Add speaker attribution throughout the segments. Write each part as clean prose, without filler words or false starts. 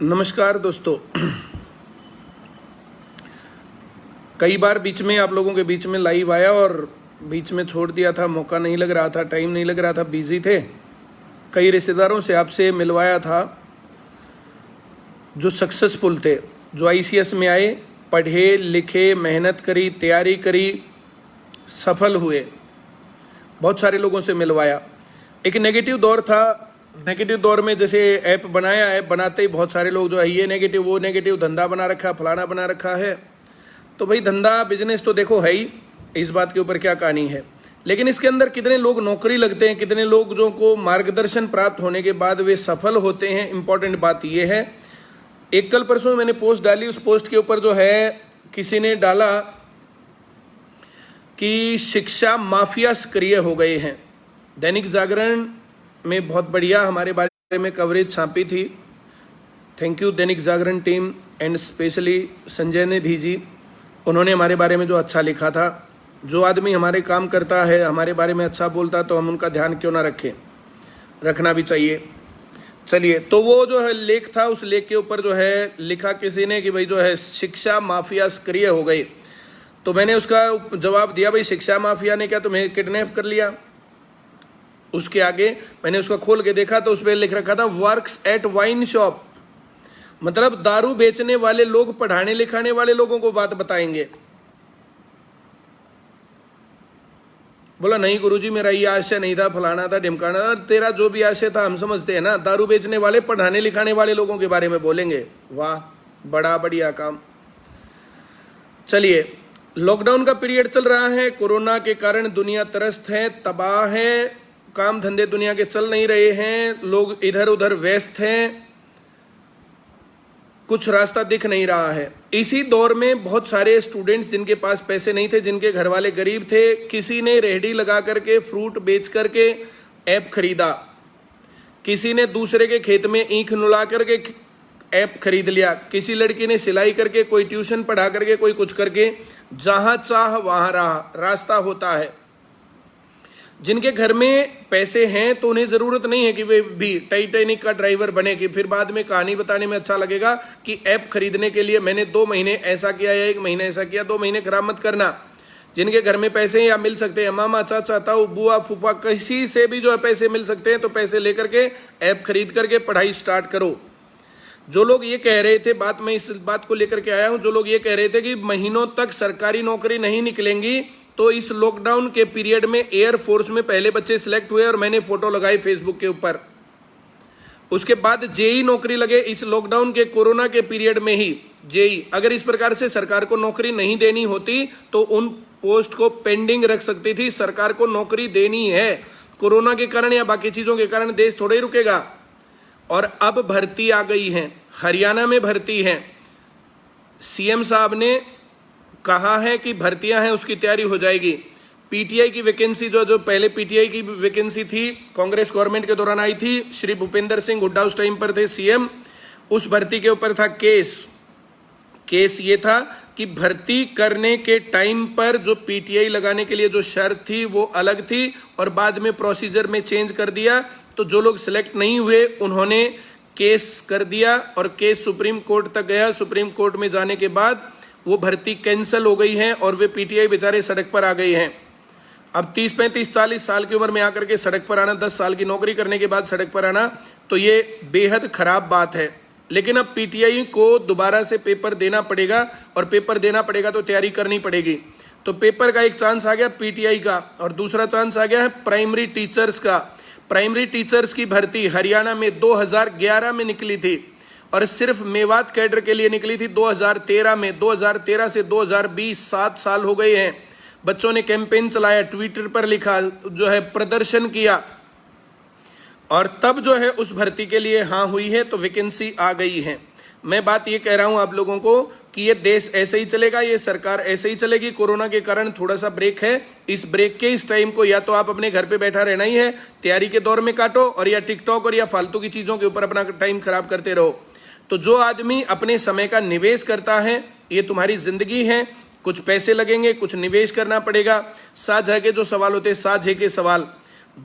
Speaker 1: नमस्कार दोस्तों। कई बार बीच में आप लोगों के बीच में लाइव आया और बीच में छोड़ दिया था, मौका नहीं लग रहा था, टाइम नहीं लग रहा था, बिजी थे। कई रिश्तेदारों से आपसे मिलवाया था जो सक्सेसफुल थे, जो आईसीएस में आए, पढ़े लिखे, मेहनत करी, तैयारी करी, सफल हुए। बहुत सारे लोगों से मिलवाया। एक नेगेटिव दौर था। नेगेटिव दौर में जैसे ऐप बनाया, ऐप बनाते ही बहुत सारे लोग जो है ये नेगेटिव वो नेगेटिव, धंधा बना रखा, फलाना बना रखा है। तो भाई धंधा बिजनेस तो देखो है ही, इस बात के ऊपर क्या कहानी है। लेकिन इसके अंदर कितने लोग नौकरी लगते हैं, कितने लोग जो को मार्गदर्शन प्राप्त होने के बाद वे सफल होते हैं, इंपॉर्टेंट बात यह है। एक कल परसों मैंने पोस्ट डाली, उस पोस्ट के ऊपर जो है किसी ने डाला कि शिक्षा माफिया सक्रिय हो गए हैं। दैनिक जागरण में बहुत बढ़िया हमारे बारे में कवरेज छापी थी। Thank you Dainik Jagran team and specially Sanjay Nidhi ji. उन्होंने हमारे बारे में जो अच्छा लिखा था। जो आदमी हमारे काम करता है, हमारे बारे में अच्छा बोलता, तो हम उनका ध्यान क्यों ना रखें, रखना भी चाहिए। चलिए, तो वो जो है लेख था, उस लेख के ऊपर जो है लिखा किसी ने कि भाई जो है शिक्षा माफिया सक्रिय हो गई। तो मैंने उसका जवाब दिया, भाई शिक्षा माफिया ने क्या तुम्हें किडनैप कर लिया? उसके आगे मैंने उसका खोल के देखा तो उस पर लिख रखा था वर्क्स एट वाइन शॉप, मतलब दारू बेचने वाले लोग पढ़ाने लिखाने वाले लोगों को बात बताएंगे। बोला नहीं गुरुजी, मेरा ये आशय नहीं था, फलाना था, ढिमकाना था। तेरा जो भी आशय था हम समझते हैं ना। दारू बेचने वाले पढ़ाने लिखाने वाले लोगों के बारे में बोलेंगे। वाह, बड़ा बढ़िया काम। चलिए, लॉकडाउन का पीरियड चल रहा है। कोरोना के कारण दुनिया त्रस्त है, तबाह है, काम धंधे दुनिया के चल नहीं रहे हैं, लोग इधर उधर व्यस्त हैं, कुछ रास्ता दिख नहीं रहा है। इसी दौर में बहुत सारे स्टूडेंट्स जिनके पास पैसे नहीं थे, जिनके घर वाले गरीब थे, किसी ने रेहड़ी लगा करके, फ्रूट बेच करके ऐप खरीदा, किसी ने दूसरे के खेत में ईंख नुला करके ऐप खरीद लिया, किसी लड़की ने सिलाई करके, कोई ट्यूशन पढ़ा करके, कोई कुछ करके, जहां चाह वहां रास्ता होता है। जिनके घर में पैसे हैं तो उन्हें जरूरत नहीं है कि वे भी टाइटैनिक का ड्राइवर बने, कि फिर बाद में कहानी बताने में अच्छा लगेगा कि ऐप खरीदने के लिए मैंने 2 महीने ऐसा किया या 1 महीने ऐसा किया। 2 महीने खराब मत करना। जिनके घर में पैसे या मिल सकते हैं, मामा चाचा ताऊ बुआ फूफा, किसी से भी जो है पैसे मिल सकते हैं, तो पैसे लेकर के ऐप खरीद करके पढ़ाई स्टार्ट करो। जो लोग ये कह रहे थे, बात मैं इस बात को लेकर के आया हूं, जो लोग ये कह रहे थे कि महीनों तक सरकारी नौकरी नहीं निकलेंगी, तो इस लॉकडाउन के पीरियड में एयरफोर्स में पहले बच्चे सिलेक्ट हुए और मैंने फोटो लगाई फेसबुक के ऊपर। उसके बाद जेई नौकरी लगे इस लॉकडाउन के कोरोना के पीरियड में ही। जेई, अगर इस प्रकार से सरकार को नौकरी नहीं देनी होती तो उन पोस्ट को पेंडिंग रख सकती थी। सरकार को नौकरी देनी है। कोरोना के कारण या बाकी चीजों के कारण देश थोड़े ही रुकेगा। और अब भर्ती आ गई है, हरियाणा में भर्ती है। सीएम साहब ने कहा है कि भर्तियां हैं, उसकी तैयारी हो जाएगी। पीटीआई की वैकेंसी जो पहले पीटीआई की वैकेंसी थी, कांग्रेस गवर्नमेंट के दौरान आई थी, श्री भूपेंद्र सिंह हुड्डा उस टाइम पर थे सीएम। उस भर्ती के ऊपर था केस ये था कि भर्ती करने के टाइम पर जो पीटीआई लगाने के लिए जो शर्त थी वो अलग थी और बाद में प्रोसीजर में चेंज कर दिया। तो जो लोग सिलेक्ट नहीं हुए उन्होंने केस कर दिया और केस सुप्रीम कोर्ट तक गया। सुप्रीम कोर्ट में जाने के बाद वो भर्ती कैंसिल हो गई है और वे पीटीआई बेचारे सड़क पर आ गए हैं। अब 30 35 40 साल की उम्र में आकर के सड़क पर आना, 10 साल की नौकरी करने के बाद सड़क पर आना, तो ये बेहद खराब बात है। लेकिन अब पीटीआई को दोबारा से पेपर देना पड़ेगा और पेपर देना पड़ेगा तो तैयारी करनी पड़ेगी। तो पेपर का एक चांस आ गया पीटीआई का और दूसरा चांस आ गया है प्राइमरी टीचर्स का। प्राइमरी टीचर्स की भर्ती हरियाणा में 2011 में निकली थी और सिर्फ मेवात कैडर के लिए निकली थी 2013 में। 2013 से 2020 7 साल हो गए हैं। बच्चों ने कैंपेन चलाया, ट्विटर पर लिखा, जो है प्रदर्शन किया और तब जो है उस भर्ती के लिए हाँ हुई है, तो वैकेंसी आ गई है। मैं बात ये कह रहा हूं आप लोगों को कि ये देश ऐसे ही चलेगा, ये सरकार ऐसे ही चलेगी। कोरोना के कारण थोड़ा सा ब्रेक है। इस ब्रेक के इस टाइम को या तो आप अपने घर पे बैठा रहना ही है, तैयारी के दौर में काटो, और या टिकटॉक और या फालतू की चीजों के ऊपर अपना टाइम खराब करते रहो। तो जो आदमी अपने समय का निवेश करता है, ये तुम्हारी जिंदगी है, कुछ पैसे लगेंगे, कुछ निवेश करना पड़ेगा। साझा के जो सवाल होते हैं, साझे के सवाल,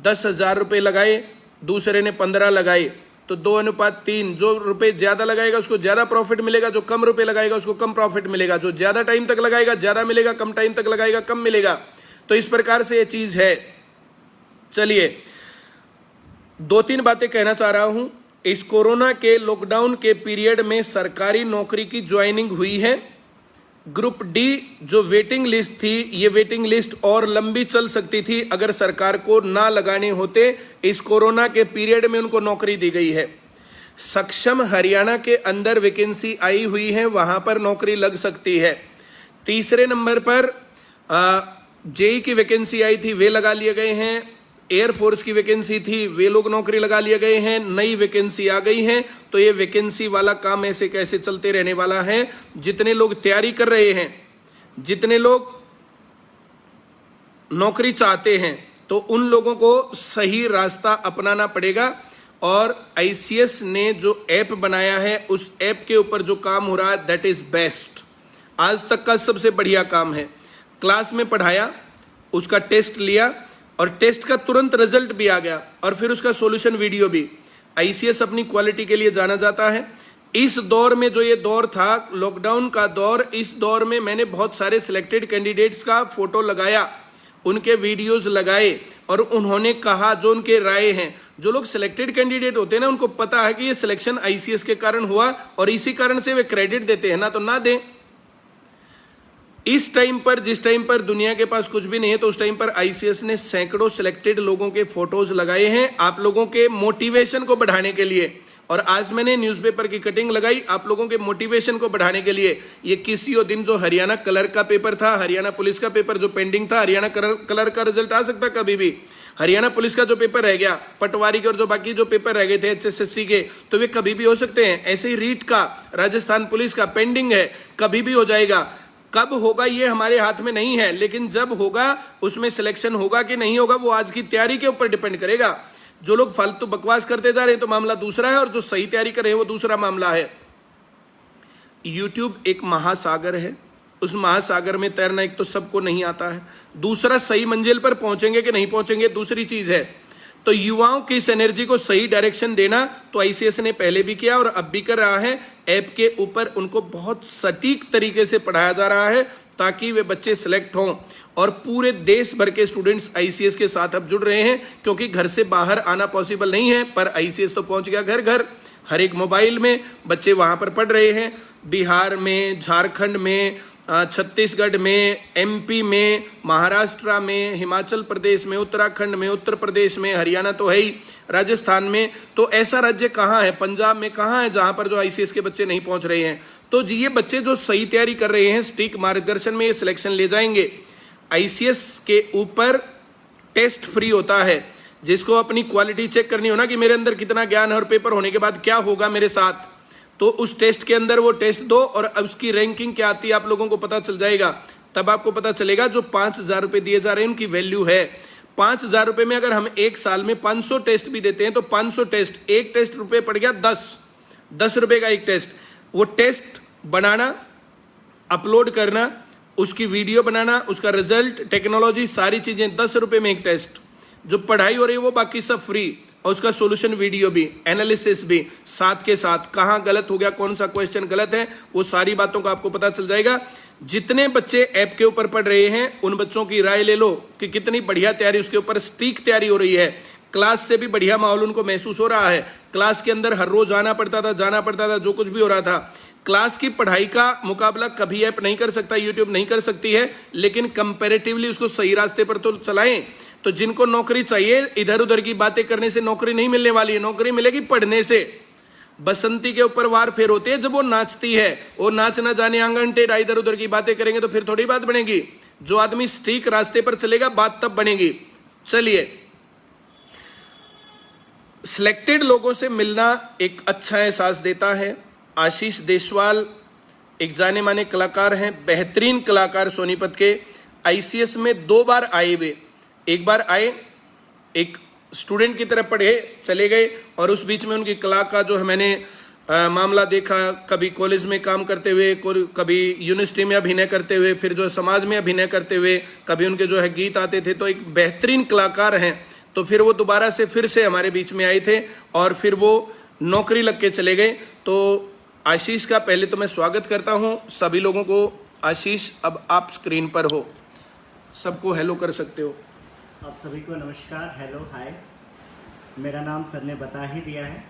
Speaker 1: 10,000 रुपए लगाए, दूसरे ने 15 लगाए, तो 2:3। जो रुपए ज्यादा लगाएगा उसको ज्यादा प्रॉफिट मिलेगा, जो कम रुपए लगाएगा उसको कम प्रॉफिट मिलेगा, जो ज्यादा टाइम तक लगाएगा ज्यादा मिलेगा, कम टाइम तक लगाएगा कम मिलेगा। तो इस प्रकार से ये चीज है। चलिए 2-3 बातें कहना चाह रहा हूं। इस कोरोना के लॉकडाउन के पीरियड में सरकारी नौकरी की ज्वाइनिंग हुई है। ग्रुप डी जो वेटिंग लिस्ट थी, ये वेटिंग लिस्ट और लंबी चल सकती थी अगर सरकार को ना लगाने होते। इस कोरोना के पीरियड में उनको नौकरी दी गई है। सक्षम हरियाणा के अंदर वैकेंसी आई हुई है, वहां पर नौकरी लग सकती है। तीसरे नंबर पर जेई की वैकेंसी आई थी, वे लगा लिए गए हैं। एयरफोर्स की वैकेंसी थी, वे लोग नौकरी लगा लिए गए हैं। नई वैकेंसी आ गई है, तो ये वैकेंसी वाला काम ऐसे कैसे चलते रहने वाला है। जितने लोग तैयारी कर रहे हैं, जितने लोग नौकरी चाहते हैं, तो उन लोगों को सही रास्ता अपनाना पड़ेगा। और आईसीएस ने जो ऐप बनाया है, उस ऐप के ऊपर जो काम हो रहा है, दैट इज बेस्ट। आज तक का सबसे बढ़िया काम है। क्लास में पढ़ाया, उसका टेस्ट लिया और टेस्ट का तुरंत रिजल्ट भी आ गया, और फिर उसका सॉल्यूशन वीडियो भी। आईसीएस अपनी क्वालिटी के लिए जाना जाता है। इस दौर में जो ये दौर था, लॉकडाउन का दौर, इस दौर में मैंने बहुत सारे सिलेक्टेड कैंडिडेट्स का फोटो लगाया, उनके वीडियोस लगाए, और उन्होंने कहा जो उनके राय हैं। जो लोग सिलेक्टेड कैंडिडेट होते हैं ना, उनको पता है कि ये सिलेक्शन आईसीएस के कारण हुआ, और इसी कारण से वे क्रेडिट देते हैं, ना तो ना दें। इस टाइम पर, जिस टाइम पर दुनिया के पास कुछ भी नहीं है, तो उस टाइम पर आईसीएस ने सैकड़ों सिलेक्टेड लोगों के फोटोज लगाए हैं आप लोगों के मोटिवेशन को बढ़ाने के लिए। और आज मैंने न्यूज़पेपर की कटिंग लगाई आप लोगों के मोटिवेशन को बढ़ाने के लिए। ये किसी दिन जो हरियाणा कलर का पेपर था, हरियाणा पुलिस का पेपर जो पेंडिंग था, हरियाणा कलर का रिजल्ट आ सकता कभी भी। हरियाणा पुलिस का जो पेपर रह गया, पटवारी के और जो बाकी जो पेपर रह गए थे एचएसएससी के, तो वे कभी भी हो सकते हैं। ऐसे ही रीट का, राजस्थान पुलिस का पेंडिंग है, कभी भी हो जाएगा। कब होगा ये हमारे हाथ में नहीं है, लेकिन जब होगा उसमें सिलेक्शन होगा कि नहीं होगा, वो आज की तैयारी के ऊपर डिपेंड करेगा। जो लोग फालतू बकवास करते जा रहे हैं तो मामला दूसरा है, और जो सही तैयारी कर रहे हैं वो दूसरा मामला है। यूट्यूब एक महासागर है, उस महासागर में तैरना एक तो सबको नहीं आता है, दूसरा सही मंजिल पर पहुंचेंगे कि नहीं पहुंचेंगे दूसरी चीज है। तो युवाओं की इस एनर्जी को सही डायरेक्शन देना तो आईसीएस ने पहले भी किया और अब भी कर रहा है। ऐप के ऊपर उनको बहुत सटीक तरीके से पढ़ाया जा रहा है ताकि वे बच्चे सिलेक्ट हों, और पूरे देश भर के स्टूडेंट्स आईसीएस के साथ अब जुड़ रहे हैं, क्योंकि घर से बाहर आना पॉसिबल नहीं है, पर आईसीएस तो पहुंच गया घर घर। हर एक मोबाइल में बच्चे वहां पर पढ़ रहे हैं। बिहार में, झारखंड में, छत्तीसगढ़ में, एमपी में, महाराष्ट्र में, हिमाचल प्रदेश में, उत्तराखंड में, उत्तर प्रदेश में, हरियाणा तो है ही, राजस्थान में, तो ऐसा राज्य कहाँ है, पंजाब में कहाँ है जहां पर जो आईसीएस के बच्चे नहीं पहुंच रहे हैं। तो ये बच्चे जो सही तैयारी कर रहे हैं, सटीक मार्गदर्शन में ये सिलेक्शन ले जाएंगे। आईसीएस के ऊपर टेस्ट फ्री होता है, जिसको अपनी क्वालिटी चेक करनी हो ना कि मेरे अंदर कितना ज्ञान है और पेपर होने के बाद क्या होगा मेरे साथ, तो उस टेस्ट के अंदर वो टेस्ट दो और अब उसकी रैंकिंग क्या आती है आप लोगों को पता चल जाएगा। तब आपको पता चलेगा जो 5,000 रुपए दिए जा रहे हैं उनकी वैल्यू है। 5,000 रुपए में अगर हम एक साल में 500 टेस्ट भी देते हैं तो 500 टेस्ट, एक टेस्ट रुपए पड़ गया 10 रुपए का एक टेस्ट। वो टेस्ट बनाना, अपलोड करना, उसकी वीडियो बनाना, उसका रिजल्ट, टेक्नोलॉजी, सारी चीजें 10 रुपए में एक टेस्ट। जो पढ़ाई हो रही है वो बाकी सब फ्री, और उसका सॉल्यूशन वीडियो भी, एनालिसिस भी साथ के साथ, कहां गलत हो गया, कौन सा क्वेश्चन गलत है, वो सारी बातों का आपको पता चल जाएगा। जितने बच्चे ऐप के ऊपर पढ़ रहे हैं उन बच्चों की राय ले लो कि कितनी बढ़िया तैयारी, उसके ऊपर सटीक तैयारी हो रही है। क्लास से भी बढ़िया माहौल उनको महसूस हो रहा है। क्लास के अंदर हर रोज जाना पड़ता था, जो कुछ भी हो रहा था। क्लास की पढ़ाई का मुकाबला कभी ऐप नहीं कर सकता, यूट्यूब नहीं कर सकती है, लेकिन कंपैरेटिवली उसको सही रास्ते पर तो चलाएं। तो जिनको नौकरी चाहिए, इधर उधर की बातें करने से नौकरी नहीं मिलने वाली है, नौकरी मिलेगी पढ़ने से। बसंती के ऊपर वार फेर होती है जब वो नाचती है, वो नाच ना जाने आंगन टेढ़ा, इधर उधर की बातें करेंगे तो फिर थोड़ी बात बनेगी। जो आदमी सटीक रास्ते पर चलेगा बात तब बनेगी। चलिए, सिलेक्टेड लोगों से मिलना एक अच्छा एहसास देता है। आशीष देशवाल एक जाने माने कलाकार हैं, बेहतरीन कलाकार सोनीपत के। आईसीएस में 2 बार आए वे, एक बार आए, एक स्टूडेंट की तरह पढ़े, चले गए, और उस बीच में उनकी कला का जो है मैंने मामला देखा, कभी कॉलेज में काम करते हुए, कभी यूनिवर्सिटी में अभिनय करते हुए, फिर जो समाज में अभिनय करते हुए, कभी उनके जो है गीत आते थे। तो एक बेहतरीन कलाकार हैं। तो फिर वो दोबारा से फिर से हमारे बीच में आए थे, और फिर वो नौकरी लग के चले गए। तो आशीष का पहले तो मैं स्वागत करता हूं सभी लोगों को। आशीष, अब आप स्क्रीन पर हो, सबको हेलो कर सकते हो।
Speaker 2: आप सभी को नमस्कार, हेलो, हाय। मेरा नाम सर ने बता ही दिया है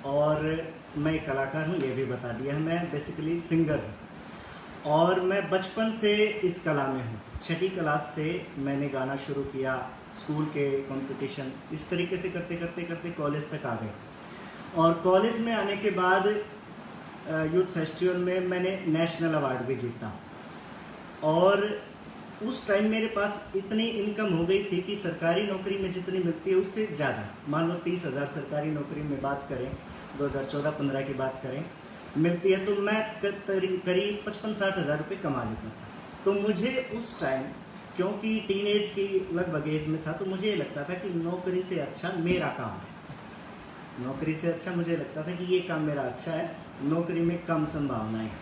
Speaker 2: और मैं एक कलाकार हूँ, ये भी बता दिया है। मैं बेसिकली सिंगर हूँ और मैं बचपन से इस कला में हूँ। 6ठी क्लास से मैंने गाना शुरू किया, स्कूल के कंपटीशन, इस तरीके से करते करते करते कॉलेज तक आ गए। और कॉलेज में आने के बाद यूथ फेस्टिवल में मैंने नेशनल अवार्ड भी जीता। और उस टाइम मेरे पास इतनी इनकम हो गई थी कि सरकारी नौकरी में जितनी मिलती है उससे ज़्यादा, मान लो 30,000 सरकारी नौकरी में बात करें, 2014-15 की बात करें, मिलती है, तो मैं करीब 55-60 हज़ार रुपये कमा लेता था। तो मुझे उस टाइम, क्योंकि टीनेज की लगभग एज में था, तो मुझे ये लगता था कि नौकरी से अच्छा मेरा काम है। नौकरी से अच्छा मुझे लगता था कि ये काम मेरा अच्छा है, नौकरी में कम संभावनाएं हैं।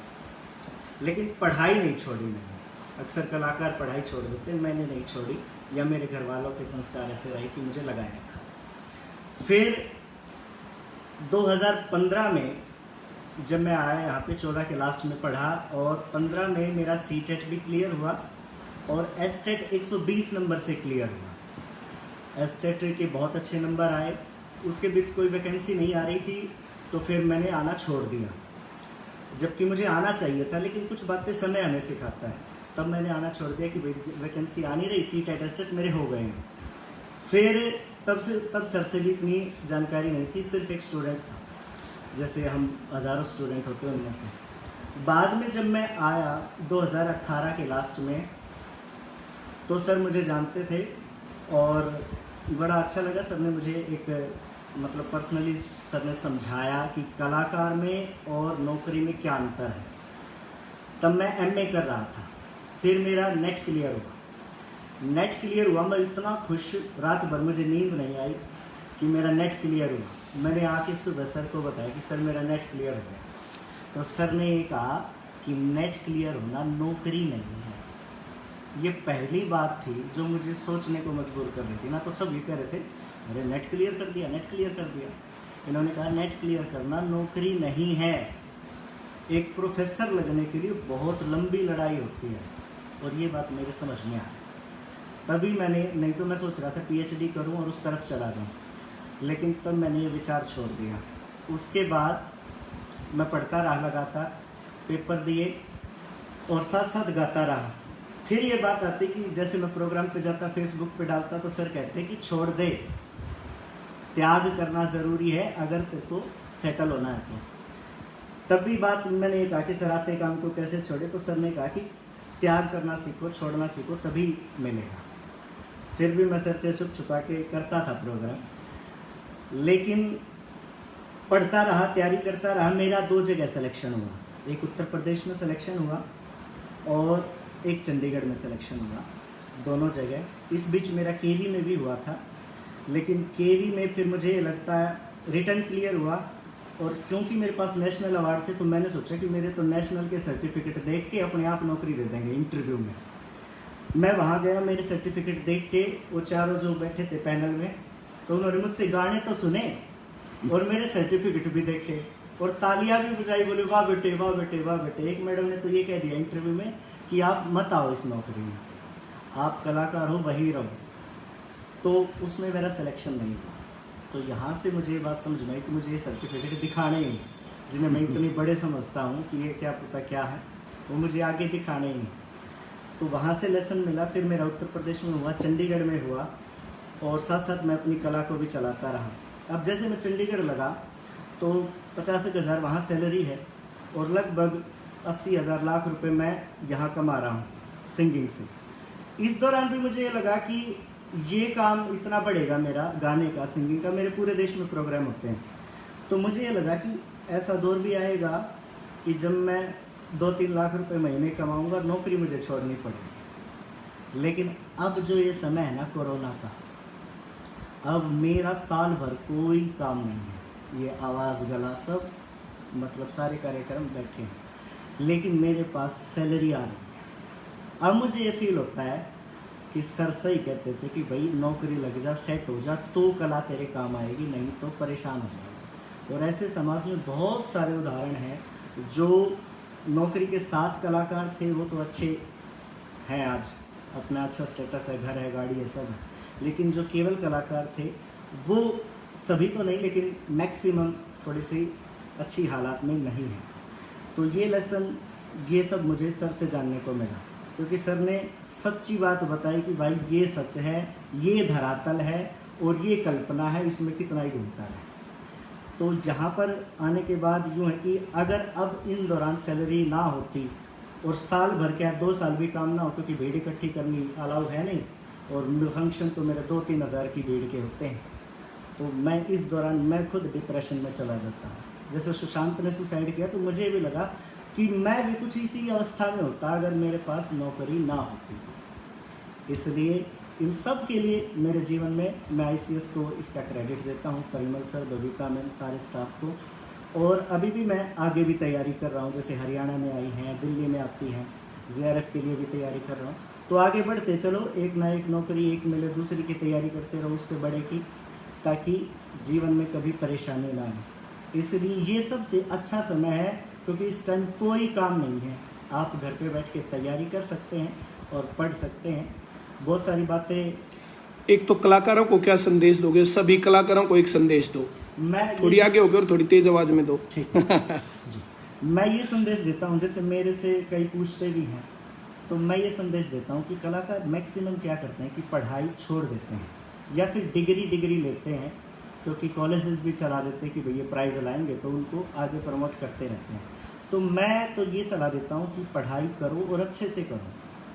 Speaker 2: लेकिन पढ़ाई नहीं छोड़ी मैंने। अक्सर कलाकार पढ़ाई छोड़ देते, मैंने नहीं छोड़ी, या मेरे घर वालों के संस्कार ऐसे रहे कि मुझे लगाए रखा। फिर 2015 में जब मैं आया यहाँ पे, 14 के लास्ट में पढ़ा और 15 में मेरा सीटेट भी क्लियर हुआ और एसटेट 120 नंबर से क्लियर हुआ। एसटेट के बहुत अच्छे नंबर आए, उसके बीच कोई वैकेंसी नहीं आ रही थी, तो फिर मैंने आना छोड़ दिया, जबकि मुझे आना चाहिए था, लेकिन कुछ बातें समय हमें सिखाता है। तब मैंने आना छोड़ दिया कि वैकेंसी आ नहीं रही, सीट एटेस्टेड मेरे हो गए हैं। फिर तब सर से भी इतनी जानकारी नहीं थी, सिर्फ एक स्टूडेंट था, जैसे हम हज़ारों स्टूडेंट होते हैं उनमें से। बाद में जब मैं आया 2018 के लास्ट में, तो सर मुझे जानते थे और बड़ा अच्छा लगा। सर ने मुझे एक मतलब पर्सनली सर ने समझाया कि कलाकार में और नौकरी में क्या अंतर है। तब मैं एमए कर रहा था, फिर मेरा नेट क्लियर हुआ। नेट क्लियर हुआ, मैं इतना खुश, रात भर मुझे नींद नहीं आई कि मेरा नेट क्लियर हुआ। मैंने आके सुबह सर को बताया कि सर मेरा नेट क्लियर हो गया। तो सर ने ये कहा कि नेट क्लियर होना नौकरी नहीं है। ये पहली बात थी जो मुझे सोचने को मजबूर कर रही थी ना। तो सब ये कह रहे थे, अरे नेट क्लियर कर दिया, नेट क्लियर कर दिया। इन्होंने कहा नेट क्लियर करना नौकरी नहीं है। एक प्रोफेसर लगने के लिए बहुत लंबी लड़ाई होती है, और ये बात मेरे समझ में आई। तभी मैंने, नहीं तो मैं सोच रहा था पीएचडी करूं और उस तरफ चला जाऊं, लेकिन तब मैंने ये विचार छोड़ दिया। उसके बाद मैं पढ़ता रहा लगातार, पेपर दिए और साथ साथ गाता रहा। फिर ये बात आती कि जैसे मैं प्रोग्राम पे जाता, फेसबुक पे डालता, तो सर कहते कि छोड़ दे, त्याग करना ज़रूरी है अगर तेरे को सेटल होना है। तो तब भी बात मैंने ये कहा कि सर आते काम को कैसे छोड़े, तो सर ने कहा कि त्याग करना सीखो, छोड़ना सीखो, तभी मिलेगा। फिर भी मैं सर से छुप छुपा के करता था प्रोग्राम, लेकिन पढ़ता रहा, तैयारी करता रहा। मेरा 2 जगह सिलेक्शन हुआ, एक उत्तर प्रदेश में सिलेक्शन हुआ और एक चंडीगढ़ में सिलेक्शन हुआ, दोनों जगह। इस बीच मेरा केवी में भी हुआ था, लेकिन केवी में फिर मुझे लगता है रिटर्न क्लियर हुआ, और क्योंकि मेरे पास नेशनल अवार्ड थे, तो मैंने सोचा कि मेरे तो नेशनल के सर्टिफिकेट देख के अपने आप नौकरी दे देंगे इंटरव्यू में। मैं वहाँ गया, मेरे सर्टिफिकेट देख के वो चारों जो बैठे थे पैनल में, तो उन्होंने मुझसे गाने तो सुने और मेरे सर्टिफिकेट भी देखे और तालियां भी बजाई, बोले वाह बेटे, वाह बेटे, वाह बेटे। एक मैडम ने तो ये कह दिया इंटरव्यू में कि आप मत आओ इस नौकरी में, आप कलाकार हो वही रहो। तो उसमें मेरा सिलेक्शन नहीं हुआ। तो यहाँ से मुझे ये बात समझ में आई कि मुझे ये सर्टिफिकेट दिखाने ही, जिन्हें मैं इतने बड़े समझता हूँ कि ये क्या पता क्या है, वो मुझे आगे दिखाने ही। तो वहाँ से लेसन मिला। फिर मेरा उत्तर प्रदेश में हुआ, चंडीगढ़ में हुआ, और साथ साथ मैं अपनी कला को भी चलाता रहा। अब जैसे मैं चंडीगढ़ लगा तो 50,000 वहाँ सैलरी है और लगभग 80,000 लाख रुपए मैं यहाँ कमा रहा हूँ सिंगिंग से। इस दौरान भी मुझे ये लगा कि ये काम इतना बढ़ेगा मेरा, गाने का, सिंगिंग का, मेरे पूरे देश में प्रोग्राम होते हैं। तो मुझे ये लगा कि ऐसा दौर भी आएगा कि जब मैं 2-3 लाख रुपए महीने कमाऊंगा, नौकरी मुझे छोड़नी पड़ेगी। लेकिन अब जो ये समय है ना कोरोना का, अब मेरा साल भर कोई काम नहीं है। ये आवाज़, गला, सब मतलब सारे कार्यक्रम बैठे हैं, लेकिन मेरे पास सैलरी आ रही है। अब मुझे ये फील होता है कि सर सही कहते थे कि भाई नौकरी लग जा, सेट हो जा, तो कला तेरे काम आएगी, नहीं तो परेशान हो जाएगा। और ऐसे समाज में बहुत सारे उदाहरण हैं। जो नौकरी के साथ कलाकार थे वो तो अच्छे हैं, आज अपना अच्छा स्टेटस है, घर है, गाड़ी है, सब है, लेकिन जो केवल कलाकार थे वो सभी तो नहीं, लेकिन मैक्सिमम थोड़ी सी अच्छी हालात में नहीं है। तो ये लेसन, ये सब मुझे सर से जानने को मिला, क्योंकि सर ने सच्ची बात बताई कि भाई ये सच है, ये धरातल है और ये कल्पना है, इसमें कितना ही घूमता है। तो यहाँ पर आने के बाद यूँ है कि अगर अब इन दौरान सैलरी ना होती और साल भर क्या 2 साल भी काम ना हो, क्योंकि भीड़ इकट्ठी करनी अलाउ है नहीं, और फंक्शन तो मेरे 2-3 हज़ार की भीड़ के होते हैं, तो मैं इस दौरान मैं खुद डिप्रेशन में चला जाता हूँ। जैसे सुशांत ने सुसाइड किया तो मुझे भी लगा कि मैं भी कुछ इसी अवस्था में होता अगर मेरे पास नौकरी ना होती। इसलिए इन सब के लिए मेरे जीवन में मैं ICS को इसका क्रेडिट देता हूँ, परिमल सर, बबीता मैम, सारे स्टाफ को। और अभी भी मैं आगे भी तैयारी कर रहा हूँ, जैसे हरियाणा में आई हैं, दिल्ली में आती हैं, JRF के लिए भी तैयारी कर रहा हूँ। तो आगे बढ़ते चलो, एक ना एक नौकरी एक मिले, दूसरी की तैयारी करते रहो, उससे बड़े की, ताकि जीवन में कभी परेशानी ना आए। इसलिए ये सबसे अच्छा समय है, क्योंकि इस टाइम कोई काम नहीं है, आप घर पे बैठ के तैयारी कर सकते हैं और पढ़ सकते हैं। बहुत सारी बातें।
Speaker 1: एक तो कलाकारों को क्या संदेश दोगे? सभी कलाकारों को एक संदेश दो,
Speaker 2: मैं
Speaker 1: थोड़ी आगे होकर और थोड़ी तेज आवाज में दो।
Speaker 2: ठीक जी, मैं ये संदेश देता हूँ, जैसे मेरे से कई पूछते भी हैं, तो मैं ये संदेश देता हूँ कि कलाकार मैक्सिमम क्या करते हैं कि पढ़ाई छोड़ देते हैं या फिर डिग्री लेते हैं, क्योंकि कॉलेजेस भी चला देते हैं कि भैया प्राइज़ लाएंगे तो उनको आगे प्रमोट करते रहते हैं। तो मैं तो ये सलाह देता हूँ कि पढ़ाई करो और अच्छे से करो,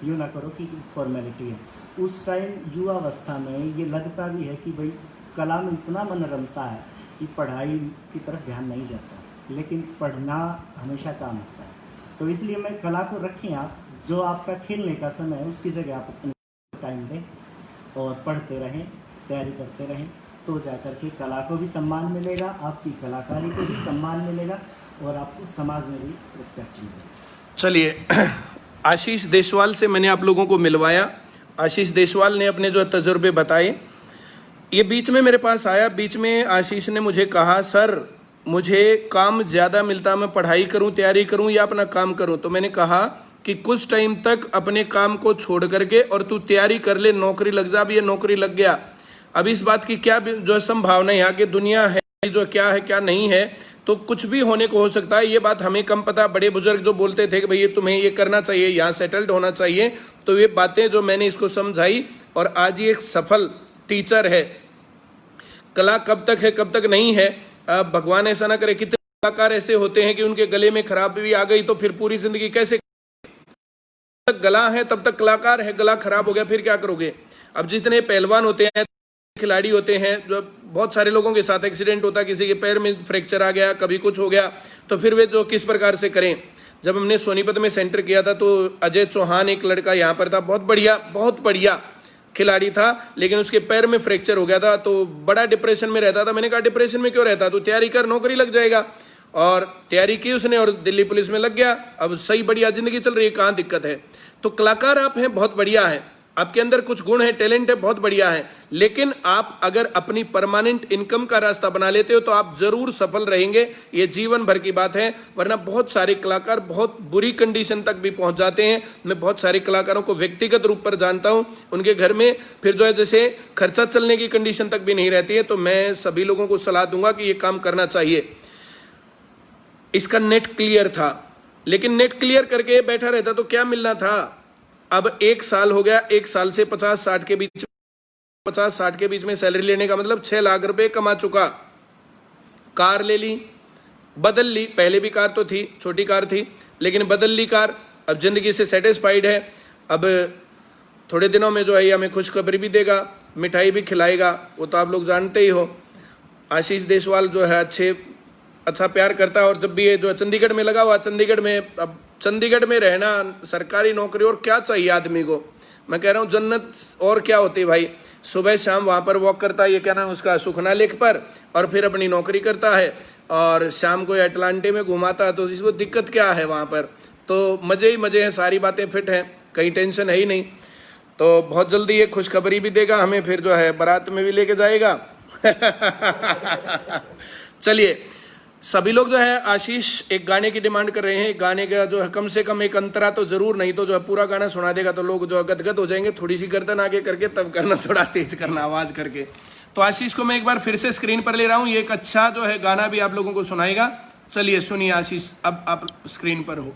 Speaker 2: यूँ ना करो कि फॉर्मेलिटी है। उस टाइम युवावस्था में ये लगता भी है कि भाई कला में इतना मन रमता है कि पढ़ाई की तरफ ध्यान नहीं जाता, लेकिन पढ़ना हमेशा काम आता है। तो इसलिए मैं कला को रखें आप, जो आपका खेलने का समय है उसकी जगह आप अपने टाइम दें और पढ़ते रहें, तैयारी करते रहें, तो जाकर के कला को भी सम्मान मिलेगा, आपकी कलाकारी को भी सम्मान मिलेगा और आपको समाज में भी रिस्पेक्ट मिलेगा।
Speaker 1: चलिए, आशीष देशवाल से मैंने आप लोगों को मिलवाया। आशीष देशवाल ने अपने जो तजुर्बे बताए, ये बीच में मेरे पास आया, बीच में आशीष ने मुझे कहा, सर मुझे काम ज़्यादा मिलता, मैं पढ़ाई करूं, तैयारी करूं या अपना काम करूं? तो मैंने कहा कि कुछ टाइम तक अपने काम को छोड़ करके और तू तैयारी कर ले, नौकरी लग जा। अब ये नौकरी लग गया, अब इस बात की क्या जो संभावना है कि दुनिया है जो क्या है क्या नहीं है, तो कुछ भी होने को हो सकता है। ये बात हमें कम पता, बड़े बुजुर्ग जो बोलते थे कि भैया तुम्हें ये करना चाहिए, यहाँ सेटल्ड होना चाहिए, तो ये बातें जो मैंने इसको समझाई और आज ये एक सफल टीचर है। कला कब तक है कब तक नहीं है, अब भगवान ऐसा ना करे। कितने कलाकार ऐसे होते हैं कि उनके गले में खराबी आ गई तो फिर पूरी जिंदगी कैसे, तक गला है तब तक कलाकार है, गला खराब हो गया फिर क्या करोगे? अब जितने पहलवान होते हैं, खिलाड़ी होते हैं, जो बहुत सारे लोगों के साथ एक्सीडेंट होता है, किसी के पैर में फ्रैक्चर आ गया, कभी कुछ हो गया, तो फिर वे जो किस प्रकार से करें। जब हमने सोनीपत में सेंटर किया था तो अजय चौहान एक लड़का यहाँ पर था, बहुत बढ़िया खिलाड़ी था, लेकिन उसके पैर में फ्रैक्चर हो गया था, तो बड़ा डिप्रेशन में रहता था। मैंने कहा डिप्रेशन में क्यों रहता, तो तैयारी कर, नौकरी लग जाएगा। और तैयारी की उसने और दिल्ली पुलिस में लग गया, अब सही बढ़िया जिंदगी चल रही है, कहाँ दिक्कत है। तो कलाकार आप हैं, बहुत बढ़िया है, आपके अंदर कुछ गुण है, टैलेंट है, बहुत बढ़िया है, लेकिन आप अगर अपनी परमानेंट इनकम का रास्ता बना लेते हो तो आप जरूर सफल रहेंगे, ये जीवन भर की बात है। वरना बहुत सारे कलाकार बहुत बुरी कंडीशन तक भी पहुंच जाते हैं। मैं बहुत सारे कलाकारों को व्यक्तिगत रूप पर जानता हूं, उनके घर में फिर जो है जैसे खर्चा चलने की कंडीशन तक भी नहीं रहती है। तो मैं सभी लोगों को सलाह दूंगा कि ये काम करना चाहिए। इसका नेट क्लियर था, लेकिन नेट क्लियर करके बैठा रहता तो क्या मिलना था। अब 1 साल हो गया, 1 साल से 50-60 के बीच में सैलरी लेने का मतलब 6 लाख रुपए कमा चुका। कार ले ली, बदल ली, पहले भी कार तो थी, छोटी कार थी, लेकिन बदल ली कार, अब जिंदगी से सेटिस्फाइड है। अब थोड़े दिनों में जो है हमें खुशखबरी भी देगा, मिठाई भी खिलाएगा, वो तो आप लोग जानते ही हो। आशीष देशवाल जो है अच्छा प्यार करता है, और जब भी ये जो चंडीगढ़ में लगा हुआ, चंडीगढ़ में, अब चंडीगढ़ में रहना, सरकारी नौकरी, और क्या चाहिए आदमी को। मैं कह रहा हूँ जन्नत और क्या होती है भाई। सुबह शाम वहाँ पर वॉक करता है, ये क्या नाम उसका, सुखना लेक पर, और फिर अपनी नौकरी करता है, और शाम को अटलांटे में घुमाता है, तो इसको दिक्कत क्या है वहाँ पर। तो मजे ही मजे हैं, सारी बातें फिट हैं, कहीं टेंशन है ही नहीं। तो बहुत जल्दी ये खुशखबरी भी देगा हमें, फिर जो है बारात में भी लेके जाएगा। चलिए, सभी लोग जो है आशीष एक गाने की डिमांड कर रहे हैं। गाने का जो है कम से कम एक अंतरा तो जरूर, नहीं तो जो है पूरा गाना सुना देगा तो लोग जो है गदगद हो जाएंगे। थोड़ी सी गर्दन आगे करके तब करना, थोड़ा तेज करना आवाज करके। तो आशीष को मैं एक बार फिर से स्क्रीन पर ले रहा हूँ। ये एक अच्छा जो है गाना भी आप लोगों को सुनाएगा। चलिए सुनिए आशीष, अब आप स्क्रीन पर हो।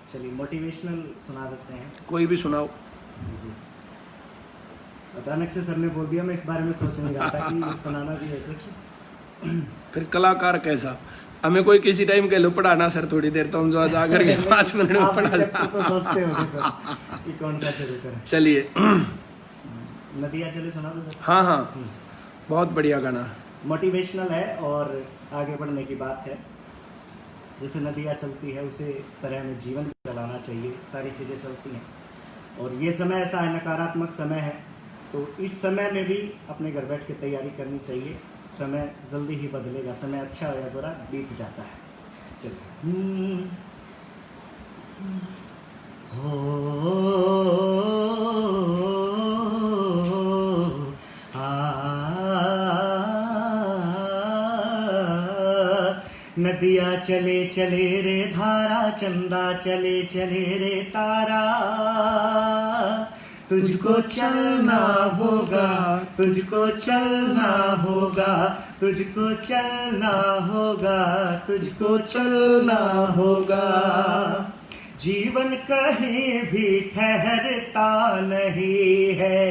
Speaker 2: चलिए मोटिवेशनल सुना देते हैं।
Speaker 1: कोई भी सुनाओ
Speaker 2: जी। अचानक से सर ने बोल दिया, मैं इस बारे में सोच नहीं रहा था कि सुनाना भी है कुछ।
Speaker 1: फिर कलाकार कैसा, हमें कोई किसी टाइम कह लो पढ़ाना सर थोड़ी देर, तो हम जो जा करके 5 मिनट में पढ़ा
Speaker 2: तो सोचते होंगे सर कि कौन सा शुरू करें।
Speaker 1: चलिए
Speaker 2: नदिया चले सुना दो सर।
Speaker 1: हाँ हाँ, बहुत बढ़िया गाना।
Speaker 2: मोटिवेशनल है और आगे बढ़ने की बात है। जैसे नदियाँ चलती है उसे तरह में जीवन चलाना चाहिए। सारी चीज़ें चलती हैं और ये समय ऐसा है, नकारात्मक समय है, तो इस समय में भी अपने घर बैठ के तैयारी करनी चाहिए। समय जल्दी ही बदलेगा, समय अच्छा या बुरा बीत जाता है। चलिए। नदिया चले चले रे धारा, चंदा चले चले रे तारा, तुझको चलना होगा, तुझको चलना होगा, तुझको चलना होगा, तुझको चलना होगा। जीवन कहीं भी ठहरता नहीं है,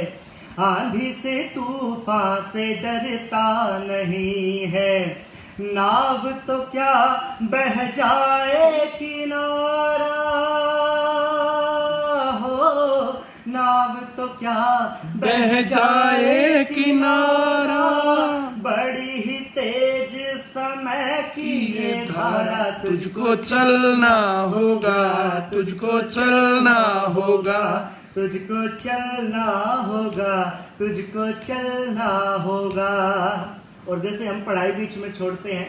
Speaker 2: आंधी से तूफान से डरता नहीं है। नाव तो क्या बह जाए किनारा हो, नाव तो क्या
Speaker 1: बह जाए किनारा,
Speaker 2: बड़ी ही तेज समय की ये धारा,
Speaker 1: तुझको चलना होगा, तुझको चलना होगा,
Speaker 2: तुझको चलना होगा, तुझको चलना होगा। और जैसे हम पढ़ाई बीच में छोड़ते हैं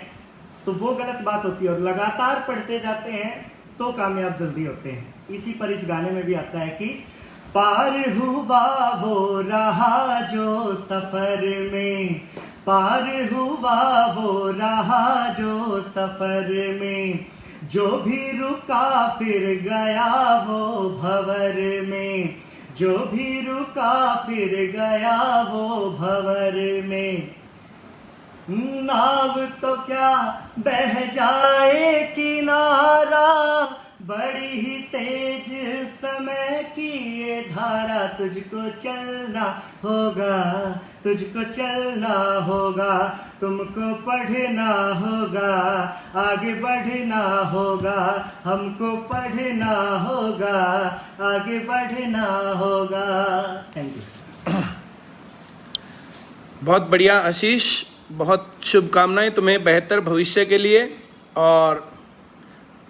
Speaker 2: तो वो गलत बात होती है, और लगातार पढ़ते जाते हैं तो कामयाब जल्दी होते हैं। इसी पर इस गाने में भी आता है कि पार हुआ वो रहा जो सफर में, पार हुआ वो रहा जो सफर में, जो भी रुका फिर गया वो भंवर में, जो भी रुका फिर गया वो भंवर में। नाव तो क्या बह जाए किनारा, बड़ी ही तेज समय की ये धारा, तुझको चलना होगा, तुझको चलना होगा, तुमको पढ़ना होगा, आगे बढ़ना होगा, हमको पढ़ना होगा, आगे बढ़ना होगा। Thank you.
Speaker 1: बहुत बढ़िया आशीष, बहुत शुभकामनाएं तुम्हें बेहतर भविष्य के लिए। और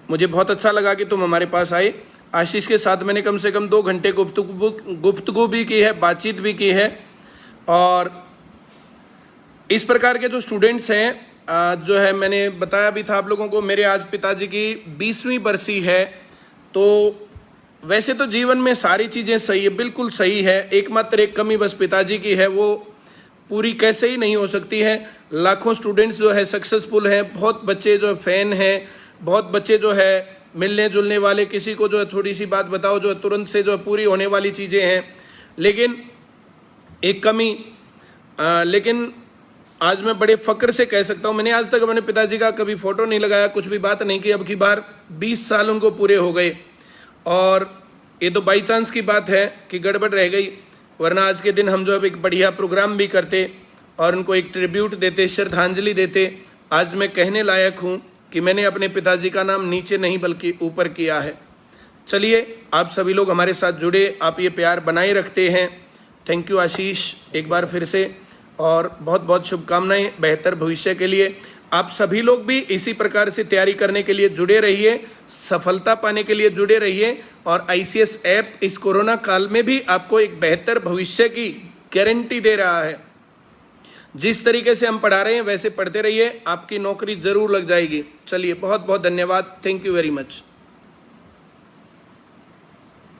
Speaker 1: मुझे बहुत अच्छा लगा कि तुम हमारे पास आए। आशीष के साथ मैंने कम से कम 2 घंटे गुफ्तगू भी की है, बातचीत भी की है। और इस प्रकार के जो स्टूडेंट्स हैं, जो है मैंने बताया भी था आप लोगों को, मेरे आज पिताजी की 20वीं बरसी है। तो वैसे तो जीवन में सारी चीज़ें सही है, बिल्कुल सही है, एकमात्र एक कमी बस पिताजी की है, वो पूरी कैसे ही नहीं हो सकती है। लाखों स्टूडेंट्स जो है सक्सेसफुल हैं, बहुत बच्चे जो है फैन हैं, बहुत बच्चे जो है मिलने जुलने वाले, किसी को जो है थोड़ी सी बात बताओ जो है तुरंत से जो है पूरी होने वाली चीज़ें हैं। लेकिन एक कमी, लेकिन आज मैं बड़े फक्र से कह सकता हूँ, मैंने आज तक अपने पिताजी का कभी फोटो नहीं लगाया, कुछ भी बात नहीं की। अब की बार 20 साल उनको पूरे हो गए और ये तो बाई चांस की बात है कि गड़बड़ रह गई, वरना आज के दिन हम जो अब एक बढ़िया प्रोग्राम भी करते और उनको एक ट्रिब्यूट देते, श्रद्धांजलि देते। आज मैं कहने लायक हूँ कि मैंने अपने पिताजी का नाम नीचे नहीं बल्कि ऊपर किया है। चलिए आप सभी लोग हमारे साथ जुड़े, आप ये प्यार बनाए रखते हैं। थैंक यू आशीष एक बार फिर से, और बहुत बहुत शुभकामनाएं बेहतर भविष्य के लिए। आप सभी लोग भी इसी प्रकार से तैयारी करने के लिए जुड़े रहिए, सफलता पाने के लिए जुड़े रहिए। और ICS ऐप इस कोरोना काल में भी आपको एक बेहतर भविष्य की गारंटी दे रहा है। जिस तरीके से हम पढ़ा रहे हैं वैसे पढ़ते रहिए, आपकी नौकरी जरूर लग जाएगी। चलिए बहुत बहुत धन्यवाद, थैंक यू वेरी मच।